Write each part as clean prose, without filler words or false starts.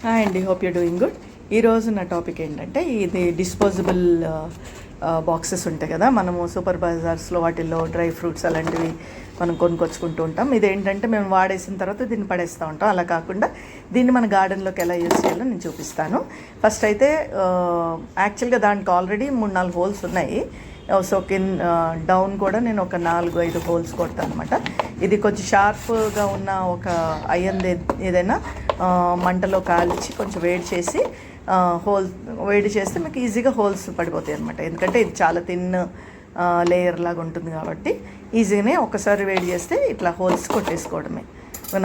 Hi అండి, hope you doing good. ఈరోజు నా టాపిక్ ఏంటంటే ఇది డిస్పోజబుల్ బాక్సెస్ ఉంటాయి కదా, మనము సూపర్ బజార్స్లో వాటిల్లో డ్రై ఫ్రూట్స్ అలాంటివి మనం కొనుక్కొచ్చుకుంటూ ఉంటాం. ఇదేంటంటే మేము వాడేసిన తర్వాత దీన్ని పడేస్తూ ఉంటాం. అలా కాకుండా దీన్ని మన గార్డెన్లోకి ఎలా యూజ్ చేయాలో నేను చూపిస్తాను. ఫస్ట్ అయితే యాక్చువల్గా దానికి ఆల్రెడీ 3-4 హోల్స్ ఉన్నాయి. సో డౌన్ కూడా నేను ఒక 4-5 హోల్స్ కొడతాను అనమాట. ఇది కొంచెం షార్ప్గా ఉన్న ఒక ఐరన్ ఏదైనా మంటలో కాల్చి కొంచెం వేడి చేస్తే మీకు ఈజీగా హోల్స్ పడిపోతాయి అనమాట. ఎందుకంటే ఇది చాలా థిన్ లేయర్ లాగా ఉంటుంది కాబట్టి ఈజీగానే ఒకసారి వేడి చేస్తే ఇట్లా హోల్స్ కొట్టేసుకోవడమే.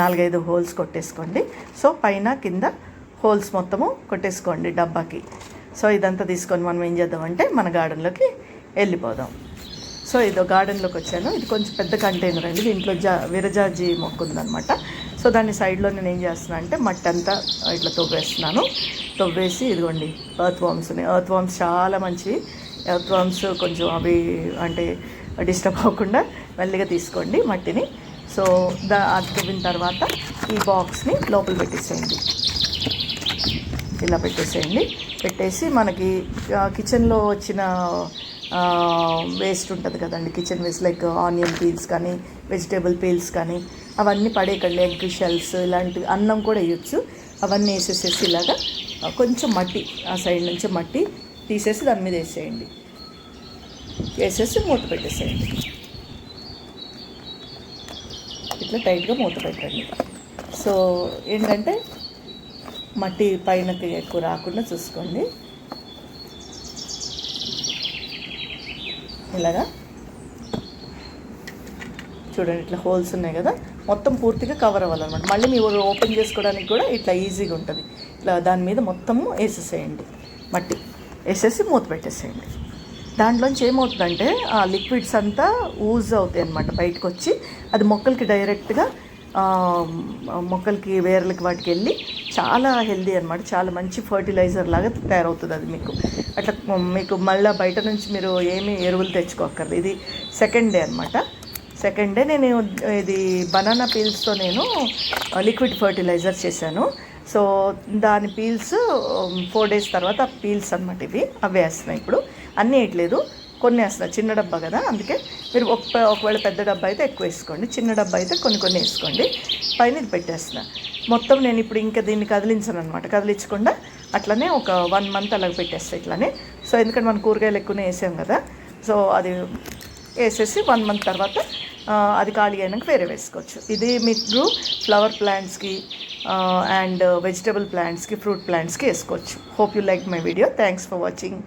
4-5 హోల్స్ కొట్టేసుకోండి. సో పైన కింద హోల్స్ మొత్తము కొట్టేసుకోండి డబ్బాకి. సో ఇదంతా తీసుకొని మనం ఏం చేద్దామంటే మన గార్డెన్లోకి వెళ్ళిపోదాం. సో ఇదో గార్డెన్లోకి వచ్చాను. ఇది కొంచెం పెద్ద కంటైనర్ అండి. దీంట్లో విరజాజి మొక్క ఉందనమాట. సో దాన్ని సైడ్లో నేను ఏం చేస్తున్నాను అంటే మట్టి అంతా ఇట్లా తవ్వేసి ఇదిగోండి ఎర్త్ వామ్స్ ఉన్నాయి. ఎర్త్ వామ్స్ చాలా మంచివి. ఎర్త్ వామ్స్ కొంచెం అవి అంటే డిస్టర్బ్ అవ్వకుండా మెల్లిగా తీసుకోండి మట్టిని. సో అది తవ్విన తర్వాత ఈ బాక్స్ని లోపల ఇలా పెట్టేసి మనకి కిచెన్లో వచ్చిన వేస్ట్ ఉంటుంది కదండి, kitchen waste like onion peels కానీ వెజిటేబుల్ పీల్స్ కానీ అవన్నీ పడేయకండి. ఎగ్ షెల్స్ ఇలాంటివి, అన్నం కూడా వేయచ్చు. అవన్నీ వేసేసేసి ఇలాగా కొంచెం మట్టి ఆ సైడ్ నుంచి మట్టి తీసేసి దాని మీద వేసేసి మూత పెట్టేసేయండి. ఇట్లా టైట్గా మూత పెట్టండి. సో ఏంటంటే మట్టి పైనకి ఎక్కువ రాకుండా చూసుకోండి. ఇలాగా చూడండి, ఇట్లా హోల్స్ ఉన్నాయి కదా, మొత్తం పూర్తిగా కవర్ అవ్వాలన్నమాట. మళ్ళీ మీరు ఓపెన్ చేసుకోవడానికి కూడా ఇట్లా ఈజీగా ఉంటుంది. ఇట్లా దాని మీద మొత్తము వేసేసేయండి, మట్టి వేసేసి మూత పెట్టేసేయండి. దాంట్లోంచి ఏమవుతుందంటే ఆ లిక్విడ్స్ అంతా ఊజ్ అవుతాయి అన్నమాట, బయటకు వచ్చి అది మొక్కలకి డైరెక్ట్గా మొక్కలకి వేర్లకి వాటికి వెళ్ళి చాలా హెల్దీ అనమాట. చాలా మంచి ఫర్టిలైజర్ లాగా తయారవుతుంది అది మీకు. అట్లా మీకు మళ్ళీ బయట నుంచి మీరు ఏమీ ఎరువులు తెచ్చుకోక్కర్లేదు. ఇది సెకండ్ డే అనమాట. సెకండ్ డే నేను ఇది బనానా పీల్స్తో నేను లిక్విడ్ ఫర్టిలైజర్ చేశాను. సో దాని పీల్స్ 4 days తర్వాత పీల్స్ అనమాట ఇవి, అవి వేస్తున్నాయి. ఇప్పుడు అన్నీ వేయట్లేదు, కొన్ని వేస్తున్నా. చిన్న డబ్బా కదా, అందుకే మీరు ఒకవేళ పెద్ద డబ్బా అయితే ఎక్కువ వేసుకోండి, చిన్న డబ్బా అయితే కొన్ని వేసుకోండి. పైన ఇది పెట్టేస్తున్నా మొత్తం. నేను ఇప్పుడు ఇంకా దీన్ని కదిలించను అనమాట, కదిలించకుండా అట్లనే ఒక 1 month అలాగ పెట్టేస్తాను ఇట్లానే. సో ఎందుకంటే మనం కూరగాయలు ఎక్కువనే వేసాం కదా, సో అది వేసేసి 1 month తర్వాత అది ఖాళీ అయినాక వేరే వేసుకోవచ్చు. ఇది మీకు ఫ్లవర్ ప్లాంట్స్కి అండ్ వెజిటబుల్ ప్లాంట్స్కి, ఫ్రూట్ ప్లాంట్స్కి వేసుకోవచ్చు. Hope you like my video. Thanks for watching.